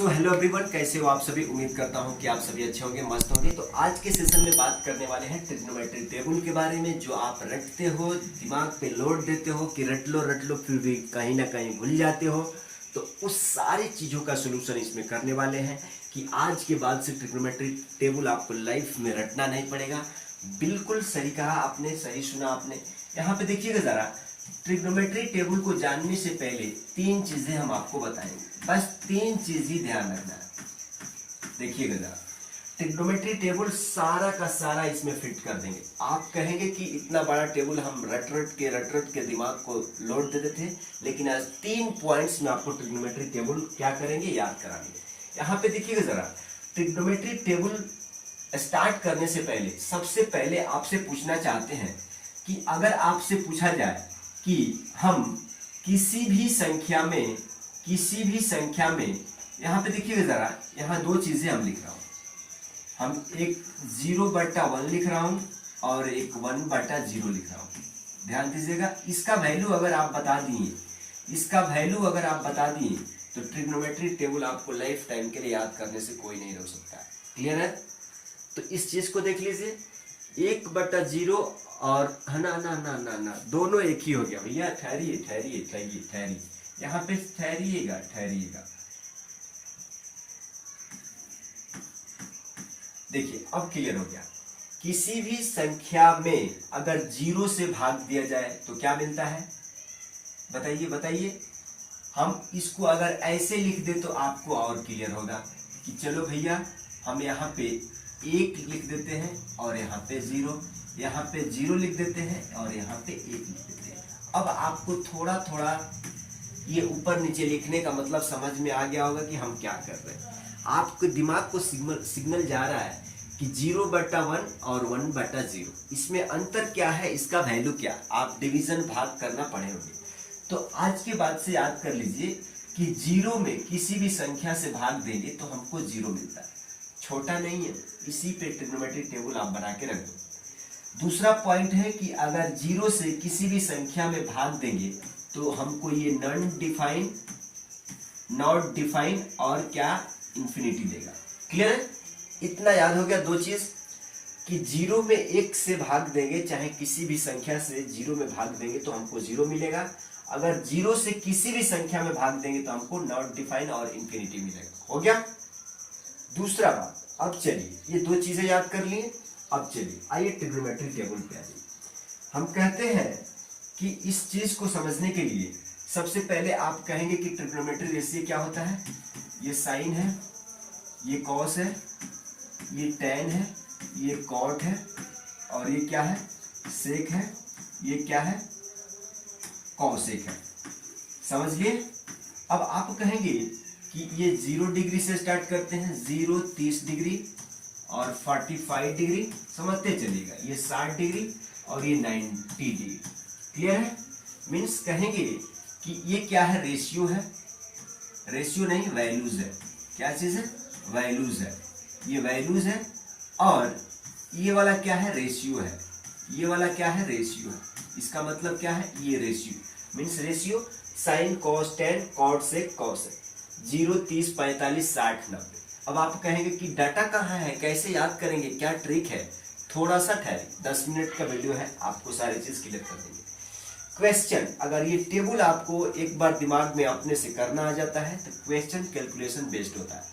So hello everyone, कैसे हो आप सभी। उम्मीद करता हूं कि आप सभी अच्छे होंगे, मस्त होंगे। तो आज के सेशन में बात करने वाले हैं ट्रिग्नोमेट्री टेबल के बारे में, जो आप रटते हो, दिमाग पे लोड देते हो कि रट लो फिर भी कहीं ना कहीं भूल जाते हो। तो उस सारी चीज़ों का सोल्यूशन इसमें करने वाले हैं कि आज के बाद से ट्रिग्नोमेट्री टेबल आपको लाइफ में रटना नहीं पड़ेगा। बिल्कुल सही कहा आपने, सही सुना आपने। यहाँ पे देखिएगा जरा, ट्रिग्नोमेट्री टेबल को जानने से पहले तीन चीजें हम आपको बताएंगे, बस तीन चीज ही ध्यान रखना है। देखिएगा जरा, ट्रिग्नोमेट्री टेबल सारा का सारा इसमें फिट कर देंगे। आप कहेंगे कि इतना बड़ा टेबल हम रट के दिमाग को लोड देते थे, लेकिन आज 3 पॉइंट्स में आपको ट्रिग्नोमेट्री टेबल क्या करेंगे, याद कराएंगे। यहाँ पे देखिएगा जरा, ट्रिग्नोमेट्री टेबल स्टार्ट करने से पहले सबसे पहले आपसे पूछना चाहते हैं कि अगर आपसे पूछा जाए कि हम किसी भी संख्या में यहाँ पे देखिएगा जरा, यहाँ दो चीजें हम लिख रहा हूँ। हम एक 0/1 लिख रहा हूँ और एक 1/0 लिख रहा हूँ। ध्यान दीजिएगा, इसका वैल्यू अगर आप बता दिए तो ट्रिग्नोमेट्री टेबल आपको लाइफ टाइम के लिए याद करने से कोई नहीं रोक सकता। क्लियर है? तो इस चीज को देख लीजिए, 1/0 और ना दोनों एक ही हो गया भैया। ठहरिए, यहाँ पे ठहरिएगा। देखिए अब क्लियर हो गया। किसी भी संख्या में अगर 0 से भाग दिया जाए तो क्या मिलता है, बताइए। हम इसको अगर ऐसे लिख दे तो आपको और क्लियर होगा कि चलो भैया, हम यहाँ पे 1 लिख देते हैं और यहाँ पे 0, यहाँ पे 0 लिख देते हैं और यहाँ पे 1 लिख देते हैं। अब आपको थोड़ा ये ऊपर नीचे लिखने का मतलब समझ में आ गया होगा कि हम क्या कर रहे हैं। आपके दिमाग को सिग्नल जा रहा है कि 0/1 और 1/0, इसमें अंतर क्या है, इसका वैल्यू क्या, आप डिवीजन भाग करना पड़े होंगे। तो आज के बाद से याद कर लीजिए कि 0 में किसी भी संख्या से भाग देंगे तो हमको 0 मिलता है, छोटा नहीं है। इसी पे ट्रिग्नोमेट्री टेबल आप बना के रख दो। दूसरा पॉइंट है कि अगर 0 से किसी भी संख्या में भाग देंगे तो हमको ये नॉट डिफाइन और क्या, इंफिनिटी देगा। क्लियर है? इतना याद हो गया दो चीज, कि 0 में 1 से भाग देंगे, चाहे किसी भी संख्या से 0 में भाग देंगे तो हमको 0 मिलेगा। अगर 0 से किसी भी संख्या में भाग देंगे तो हमको नॉट डिफाइन और इंफिनिटी मिलेगा। हो गया? दूसरा बात, अब चलिए ये दो चीजें याद कर लिए। अब चलिए आइए ट्रिग्नोमेट्री टेबल पे आ जाइए। हम कहते हैं कि इस चीज को समझने के लिए सबसे पहले आप कहेंगे कि ट्रिग्नोमेट्री रेशियो क्या होता है। ये साइन है, ये कॉस है, ये टैन है, ये कॉट है और ये क्या है, सेक है। ये क्या है, कॉसेक है। समझ लिए? अब आप कहेंगे कि ये 0 डिग्री से स्टार्ट करते हैं, 0 30 डिग्री और 45 डिग्री, समझते चलिएगा। ये 60 डिग्री और ये 90 डिग्री। क्लियर है? मीन्स कहेंगे कि ये क्या है, रेशियो है। रेशियो नहीं, वैल्यूज है। क्या चीज है, वैल्यूज है। ये वैल्यूज है और ये वाला क्या है, रेशियो है। ये वाला क्या है, रेशियो है। इसका मतलब क्या है, ये ratio means ratio sine cos tan cot sec cosec, 0 30 45 60 90। अब आप कहेंगे कि डाटा कहाँ है, कैसे याद करेंगे, क्या ट्रिक है। थोड़ा सा ठहरे, 10 मिनट का वीडियो है, आपको सारी चीज क्लियर कर देंगे। क्वेश्चन, अगर ये टेबल आपको एक बार दिमाग में अपने से करना आ जाता है तो क्वेश्चन कैलकुलेशन बेस्ड होता है।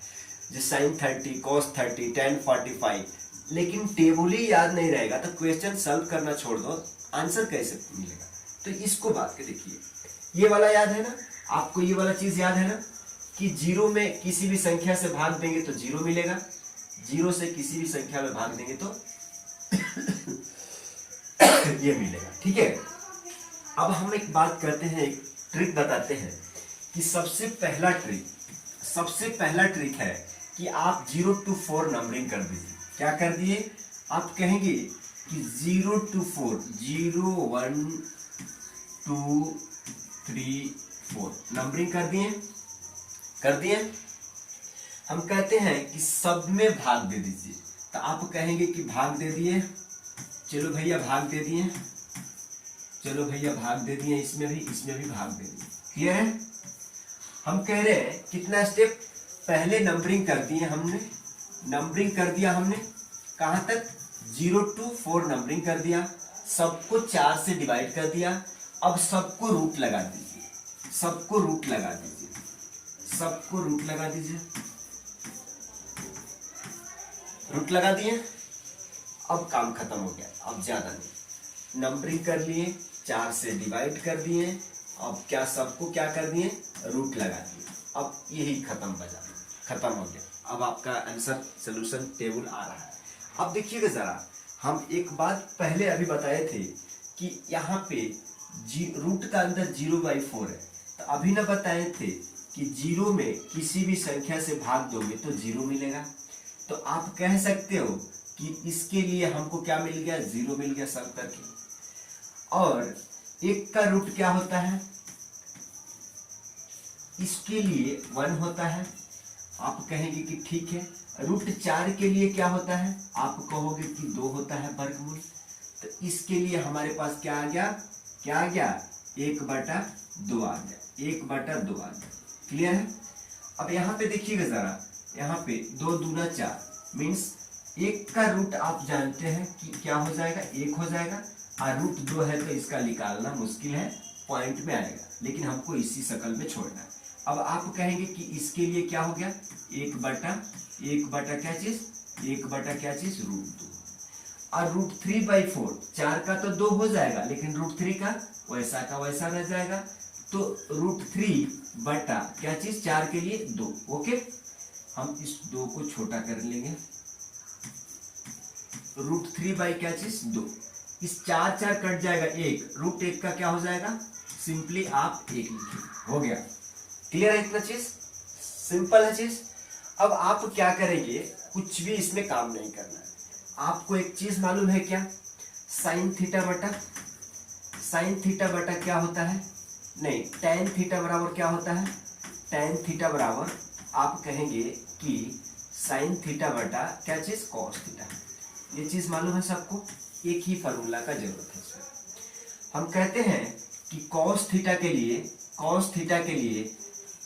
जैसे साइन 30 कॉस 30 टैन 45, लेकिन टेबल ही याद नहीं रहेगा तो क्वेश्चन सॉल्व करना छोड़ दो, आंसर कैसे मिलेगा। तो इसको बात के देखिए, ये वाला याद है ना आपको, ये वाला चीज याद है ना कि 0 में किसी भी संख्या से भाग देंगे तो 0 मिलेगा, 0 से किसी भी संख्या में भाग देंगे तो ये मिलेगा। ठीक है? अब हम एक बात करते हैं, एक ट्रिक बताते हैं कि सबसे पहला ट्रिक है कि आप 0 to 4 नंबरिंग कर दीजिए। क्या कर दिए? आप कहेंगे कि 0 to 4, 0 1 2 3 4 नंबरिंग कर दिए। हम कहते हैं कि सब में भाग दे दीजिए। तो आप कहेंगे कि भाग दे दिए, चलो भैया भाग दे दिए, इसमें भी भाग दे दिए। क्लियर है? हम कह रहे हैं कितना स्टेप, पहले नंबरिंग कर दिए हमने, नंबरिंग कर दिया हमने कहां तक, 0 to 4 नंबरिंग कर दिया, सबको 4 से डिवाइड कर दिया। अब सबको रूट लगा दीजिए, सबको रूट लगा दीजिए, सबको रूट लगा दीजिए, रूट लगा दिए। अब काम खत्म हो गया, अब ज्यादा नहीं, नंबरिंग कर लिए, 4 से डिवाइड कर दिए, अब क्या सबको क्या कर दिए, रूट लगा दिए। अब यही खत्म बचा, खत्म हो गया। अब आपका आंसर सोल्यूशन टेबल आ रहा है। अब देखिएगा जरा, हम एक बात पहले अभी बताए थे कि यहाँ पे रूट का अंदर 0/4 है, तो अभी ना बताए थे कि 0 में किसी भी संख्या से भाग दोगे तो 0 मिलेगा। तो आप कह सकते हो कि इसके लिए हमको क्या मिल गया, 0 मिल गया सब करके। और 1 का रूट क्या होता है, इसके लिए 1 होता है। आप कहेंगे कि ठीक है। रूट 4 के लिए क्या होता है, आप कहोगे कि 2 होता है वर्गमूल। तो इसके लिए हमारे पास क्या आ गया, क्या आ गया, 1/2 आ गया, 1/2 आ गया। क्लियर है। अब यहाँ पे देखिएगा जरा, यहाँ पे 2 दूना 4 मीन्स 1 का रूट आप जानते हैं कि क्या हो जाएगा, 1 हो जाएगा। और रूट 2 है तो इसका निकालना मुश्किल है, पॉइंट में आएगा, लेकिन हमको इसी शक्ल में छोड़ना है। अब आप कहेंगे कि इसके लिए क्या हो गया, 1/1 क्या चीज, 1 क्या चीज, रूट 2। और रूट 3/4, 4 का तो 2 हो जाएगा, लेकिन रूट 3 का वैसा रह जाएगा। तो रूट 3 क्या चीज, 4 के लिए 2। ओके, हम इस 2 को छोटा कर लेंगे। रूट 3 क्या चीज, 2। इस 4 कट जाएगा, 1 रूट 1 का क्या हो जाएगा, सिंपली आप 1 लिखिए, हो गया। क्लियर है, इतना चीज सिंपल है चीज। अब आप क्या करेंगे, कुछ भी इसमें काम नहीं करना है। आपको एक चीज मालूम है क्या, साइन थीटा बटा क्या होता है, नहीं, tan थीटा बराबर क्या होता है, tan थीटा बराबर आप कहेंगे कि साइन थीटा बटा क्या चीज, कॉस थीटा। ये चीज मालूम है सबको, एक ही फार्मूला का जरूरत है इसमें। हम कहते हैं कि कॉस थीटा के लिए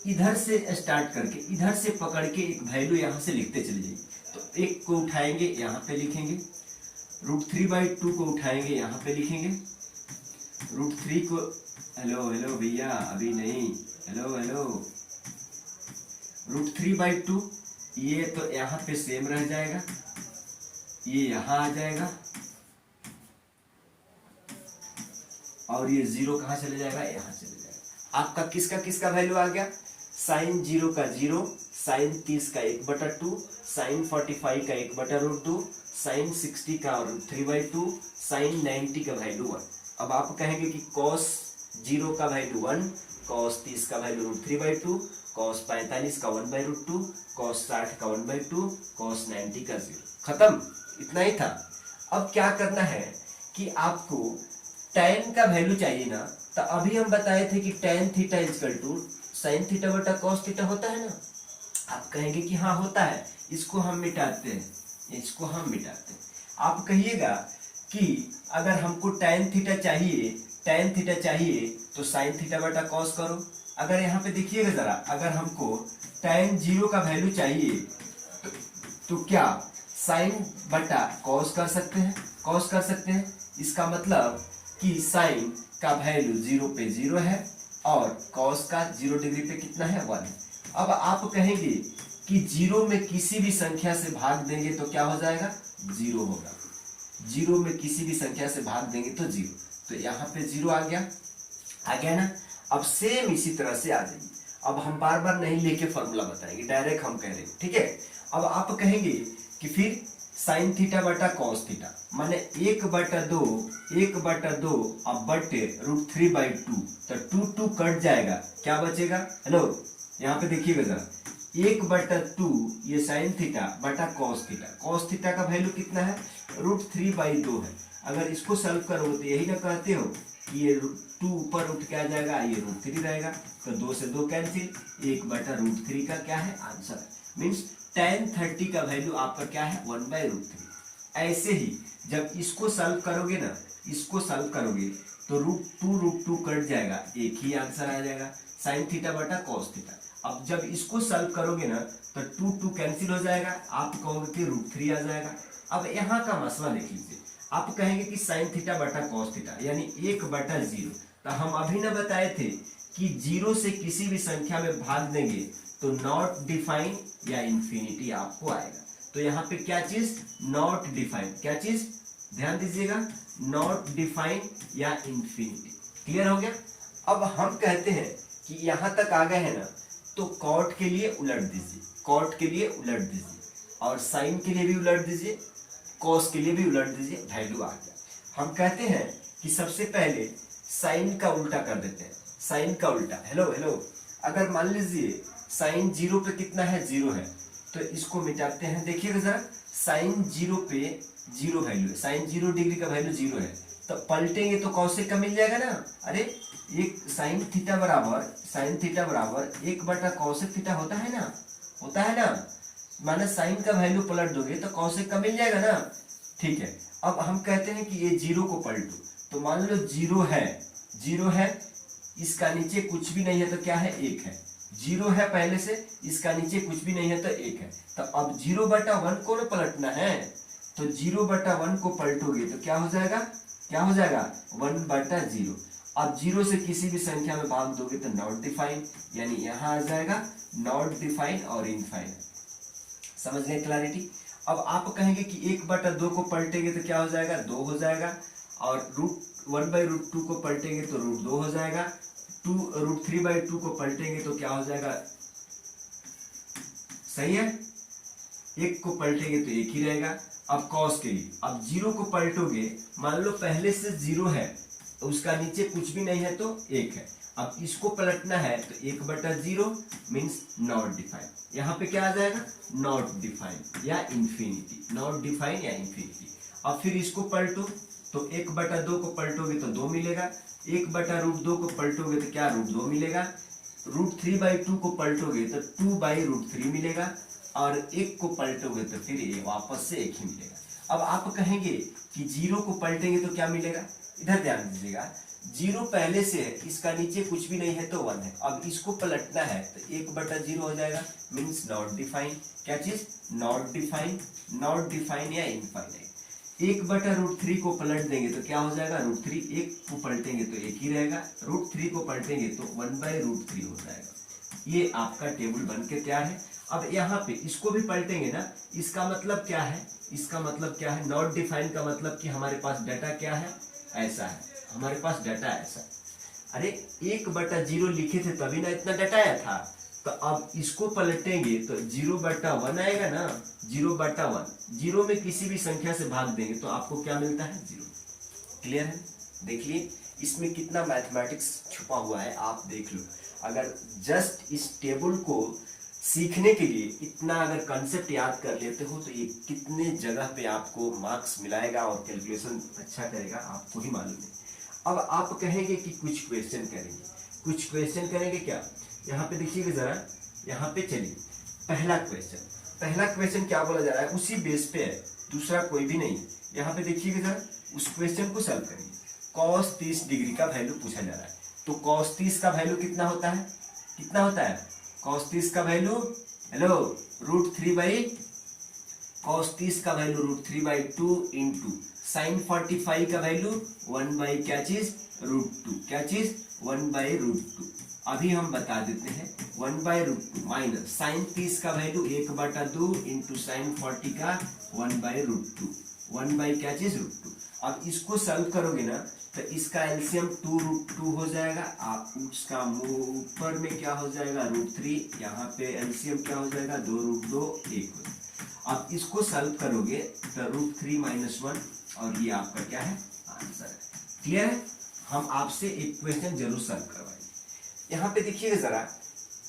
इधर से स्टार्ट करके, इधर से पकड़ के एक वैल्यू यहाँ से लिखते चले जाइए। तो 1 को उठाएंगे, यहाँ पे लिखेंगे। रूट 3/2 को उठाएंगे, यहाँ पे लिखेंगे। रूट 3 को, हेलो भैया, अभी नहीं, हेलो। रूट 3/2 ये तो यहाँ पे सेम रह जाएगा, ये यहाँ आ जाएगा, और ये 0 कहाँ चले जाएगा, यहाँ चले जाएगा। आपका किसका वैल्यू आ गया, साइन 0 का 0, साइन 30 का 1/2, साइन 45 का 1/√2, साइन 60 का √3/2, साइन 90 का वैल्यू 1। अब आप कहेंगे कि कॉस 0 का वैल्यू 1, कॉस 30 का वैल्यू √3/2, कॉस 45 का 1/√2, कॉस 60 का 1/2, कॉस 90 का 0। खत्म, इतना ही था। अब क्या करना है कि आपको tan का वैल्यू चाहिए ना, तो अभी हम बताए थे कि tan theta equal to sine theta बटा कॉस थीटा होता है ना। आप कहेंगे कि हाँ होता है, इसको हम मिटाते हैं, आप कहिएगा कि अगर हमको tan थीटा चाहिए तो साइन थीटा बटा कॉस करो। अगर यहाँ पे देखिएगा जरा, अगर हमको tan 0 का वैल्यू चाहिए तो क्या साइन बटा कॉस कर सकते हैं। इसका मतलब कि साइन का वैल्यू 0 पे 0 है और कॉस का 0 डिग्री पे कितना है, 1। अब आप कहेंगे कि 0 में किसी भी संख्या से भाग देंगे तो क्या हो जाएगा, 0 होगा। 0 में किसी भी संख्या से भाग देंगे तो 0, तो यहाँ पे 0 आ गया ना। अब सेम इसी तरह से आ जाएगी। अब हम बार बार नहीं लेके फॉर्मूला बताएंगे, डायरेक्ट हम कह रहे हैं, ठीक है। अब आप कहेंगे कि फिर साइन थीटा बटा कॉस थीटा माने 1/2 अब बटे √3/2, तो 2 कट जाएगा, क्या बचेगा, हेलो यहाँ पे देखिएगा जरा, 1/2 ये साइन थीटा बटा कॉस थीटा का वैल्यू कितना है, √3/2 है। अगर इसको सॉल्व करोगे तो यही ना कहते हो कि ये 2 ऊपर उठ के आ जाएगा, ये √3 रहेगा, तो 2 से 2 कैंसिल, 1/√3 का क्या है आंसर, मीन्स tan 30 का वैल्यू आपका क्या है, 1/√3। ऐसे ही जब इसको सॉल्व करोगे तो √2 कट जाएगा, एक ही आंसर आ जाएगा, साइन थीटा बटा कॉस थीटा। अब जब इसको सॉल्व करोगे ना तो 2 कैंसिल हो जाएगा, आप कहोगे कि √3 आ जाएगा। अब यहाँ का मसला देख लीजिए, आप कहेंगे कि साइन थीटा बटा कॉस थीटा यानी 1/0। तो हम अभी ना बताए थे कि 0 से किसी भी संख्या में भाग देंगे तो नॉट डिफाइन या इंफिनिटी आपको आएगा। तो यहाँ पे क्या चीज, नॉट डिफाइन, क्या चीज ध्यान दीजिएगा, नॉट डिफाइन या इंफिनिटी। क्लियर हो गया। अब हम कहते हैं कि यहां तक आ गए हैं ना, तो कॉट के लिए उलट दीजिए, कॉट के लिए उलट दीजिए, और साइन के लिए भी उलट दीजिए, कॉस के लिए भी उलट दीजिए, वैल्यू आ गया। हम कहते हैं कि सबसे पहले साइन का उल्टा कर देते हैं, साइन का उल्टा। हेलो हेलो, अगर मान लीजिए साइन 0 पे कितना है, 0 है, तो इसको मिटाते हैं। देखिएगा जरा, साइन 0 पे 0 वैल्यू है, साइन 0 डिग्री का वैल्यू 0 है, तो पलटेंगे तो कॉसेक का मिल जाएगा ना। अरे एक साइन थीटा बराबर 1/cosec थीटा होता है ना, होता है ना। माना साइन का वैल्यू पलट दोगे तो कॉसेक का मिल जाएगा ना। ठीक है, अब हम कहते हैं कि ये 0 को पलटो, तो मान लो 0 है, इसका नीचे कुछ भी नहीं है तो क्या है, 1 है। 0 है पहले से, इसका नीचे कुछ भी नहीं है तो 1 है। तो अब 0/1 को ना पलटना है, तो 0/1 को पलटोगे तो क्या हो जाएगा, क्या हो जाएगा, 1/0। अब 0 से किसी भी संख्या में भाग दोगे तो नॉट डिफाइन, यानी यहां आ जाएगा नॉट डिफाइन और इनफाइन। समझ गए क्लैरिटी। अब आप कहेंगे कि 1/2 को पलटेंगे तो क्या हो जाएगा, 2 हो जाएगा, और 1/√2 को पलटेंगे तो √2 हो जाएगा, 3/2 को पलटेंगे तो क्या हो जाएगा, सही है, 1 को पलटेंगे तो 1 ही रहेगा। अब कॉस के लिए, अब 0 को पलटोगे, मान लो पहले से 0 है, उसका नीचे कुछ भी नहीं है तो 1 है। अब इसको पलटना है तो 1/0 मीन्स नॉट डिफाइन। यहाँ पे क्या आ जाएगा, नॉट डिफाइन या इंफिनिटी, नॉट डिफाइन या इंफिनिटी। अब फिर इसको पलटो, तो 1/2 को पलटोगे तो 2 मिलेगा, 1/√2 को पलटोगे तो क्या, √2 मिलेगा, √3/2 को पलटोगे तो 2/√3 मिलेगा, और 1 को पलटोगे तो फिर ये वापस से 1 ही मिलेगा। अब आप कहेंगे कि 0 को पलटेंगे तो क्या मिलेगा, इधर ध्यान दीजिएगा, 0 पहले से है, इसका नीचे कुछ भी नहीं है तो 1 है। अब इसको पलटना है तो 1/0 हो जाएगा, मीन्स नॉट डिफाइन। क्या चीज, नॉट डिफाइन, नॉट डिफाइन या इनफाइनाइट। 1/√3 को पलट देंगे तो क्या हो जाएगा, √3, 1 को पलटेंगे तो 1 ही रहेगा, √3 को पलटेंगे तो 1/√3 हो जाएगा। ये आपका टेबल बन के तैयार है। अब यहाँ पे इसको भी पलटेंगे ना, इसका मतलब क्या है, इसका मतलब क्या है, नॉट डिफाइन का मतलब कि हमारे पास डाटा क्या है, ऐसा है, हमारे पास डाटा ऐसा है। अरे 1/0 लिखे थे तभी ना इतना डाटा आया था, तो अब इसको पलटेंगे तो 0/1 आएगा ना, 0/1। 0 में किसी भी संख्या से भाग देंगे तो आपको क्या मिलता है, 0। क्लियर है। देखिए इसमें कितना मैथमेटिक्स छुपा हुआ है, आप देख लो। अगर जस्ट इस टेबल को सीखने के लिए इतना अगर कंसेप्ट याद कर लेते हो तो ये कितने जगह पे आपको मार्क्स मिलाएगा और कैलकुलेशन अच्छा करेगा, आपको ही मालूम है। अब आप कहेंगे कि कुछ क्वेश्चन करेंगे, कुछ क्वेश्चन करेंगे क्या, यहाँ पे देखिएगा जरा, यहाँ पे चलिए पहला क्वेश्चन क्या बोला जा रहा है, उसी बेस पे है, दूसरा कोई भी नहीं। यहाँ पे देखिएगा जरा, उस क्वेश्चन को सॉल्व करिए। cos 30 डिग्री का वैल्यू पूछा जा रहा है, तो cos 30 का वैल्यू कितना होता है, कितना होता है cos 30 का वैल्यू, हेलो, cos 30 का वैल्यू √3/2 इंटू साइन 45 का वैल्यू 1/ क्या चीज, √2, क्या चीज, 1/√2। अभी हम बता देते हैं 1/√2 माइनस साइन 30 का वैल्यू 1/2 इंटू साइन 40 का 1/√2, 1/ क्या चीज, √2। अब इसको सॉल्व करोगे ना तो इसका एलसीएम 2√2 हो जाएगा, आप उसका ऊपर में क्या हो जाएगा, √3, यहाँ पे एलसीएम क्या हो जाएगा, 2√2, 1 हो जाएगा। अब इसको सॉल्व करोगे तो √3 - 1, और ये आपका क्या है, आंसर है। क्लियर है। हम आपसे एक क्वेश्चन जरूर सॉल्व करवाएंगे। यहाँ पे देखिएगा जरा,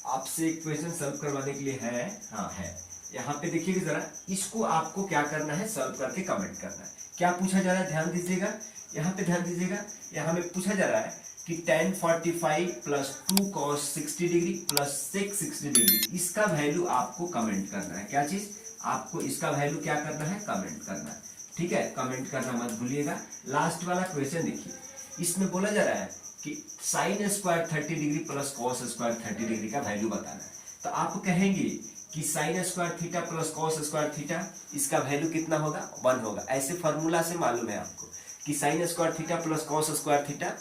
आपसे एक क्वेश्चन सॉल्व करवाने के लिए है, हाँ है। यहाँ पे देखिएगा जरा, इसको आपको क्या करना है, सॉल्व करके कमेंट करना है। क्या पूछा जा रहा है, ध्यान दीजिएगा, यहाँ पे ध्यान दीजिएगा। यहाँ में पूछा जा रहा है कि tan 45 + 2 cos 60 degree + sec 60 degree, इसका वैल्यू आपको कमेंट करना है। क्या चीज, आपको इसका वैल्यू क्या करना है, कमेंट करना है। ठीक है, कमेंट करना मत भूलिएगा। लास्ट वाला क्वेश्चन देखिए, इसमें बोला जा रहा है कि sin² 30 डिग्री + cos² 30 डिग्री का वैल्यू बताना है। तो आप कहेंगे कि sine square theta plus cos square theta, इसका वैल्यू कितना होगा, 1 होगा। ऐसे फॉर्मूला से मालूम है आपको कि sine square theta plus cos square theta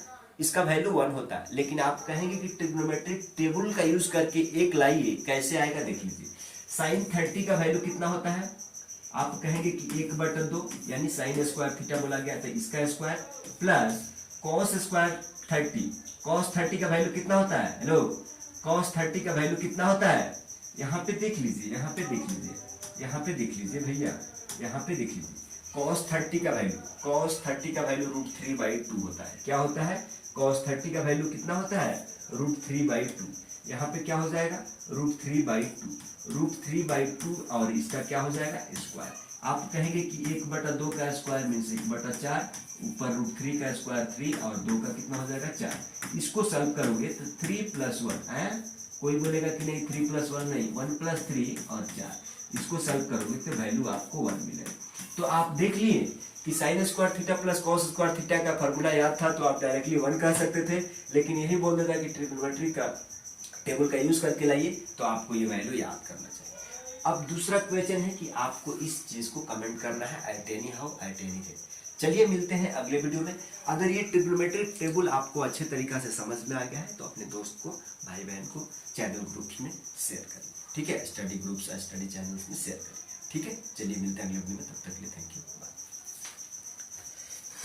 इसका वैल्यू 1 होता है। लेकिन आप कहेंगे कि ट्रिग्नोमेट्रिक टेबल का यूज करके एक लाइए, कैसे आएगा देख लीजिए। साइन 30 का वैल्यू कितना होता है, आप कहेंगे कि 1/2 यानी साइन स्क्वायर थीटा बोला गया था इसका square plus cos square 30। Cos 30 का वैल्यू कितना होता है, हेलो, कॉस 30 का वैल्यू कितना होता है, यहाँ पे देख लीजिए, यहाँ पे देख लीजिए, यहाँ पे देख लीजिए भैया, यहाँ पे देख लीजिए। cos 30 का वैल्यू, cos 30 का वैल्यू √3/2 होता है। क्या होता है, cos 30 का वैल्यू कितना होता है, √3/2। यहाँ पे क्या हो जाएगा, √3/2, √3/2 और इसका क्या हो जाएगा, स्क्वायर। आप कहेंगे कि 1/2 का स्क्वायर मीन्स 1/4, ऊपर √3 का स्क्वायर 3 और 2 का कितना हो जाएगा 4। इसको सॉल्व करोगे तो 3 + 1 है, कोई बोलेगा कि नहीं 3 + 1 नहीं, 1 + 3 और 4। इसको सॉल्व करोगे तो वैल्यू आपको 1 मिलेगा। तो आप देख लिए कि sine square theta plus cos square theta का फॉर्मूला याद था तो आप डायरेक्टली 1 कह सकते थे, लेकिन यही बोल देगा कि ट्रिग्नोमेट्री का टेबल का यूज करके लाइए तो आपको ये वैल्यू याद करना चाहिए। अब दूसरा क्वेश्चन है कि आपको इस चीज को कमेंट करना है at any how at any rate. चलिए मिलते हैं अगले वीडियो में। अगर ये ट्रिग्नोमेट्रिक टेबल आपको अच्छे तरीका से समझ में आ गया है तो अपने दोस्त को, भाई बहन को चैनल ग्रुप्स में शेयर करें, ठीक है, स्टडी ग्रुप्स स्टडी चैनल्स में शेयर करें, ठीक है। चलिए मिलते हैं अगले वीडियो में, तब तक के लिए थैंक यू, बाय।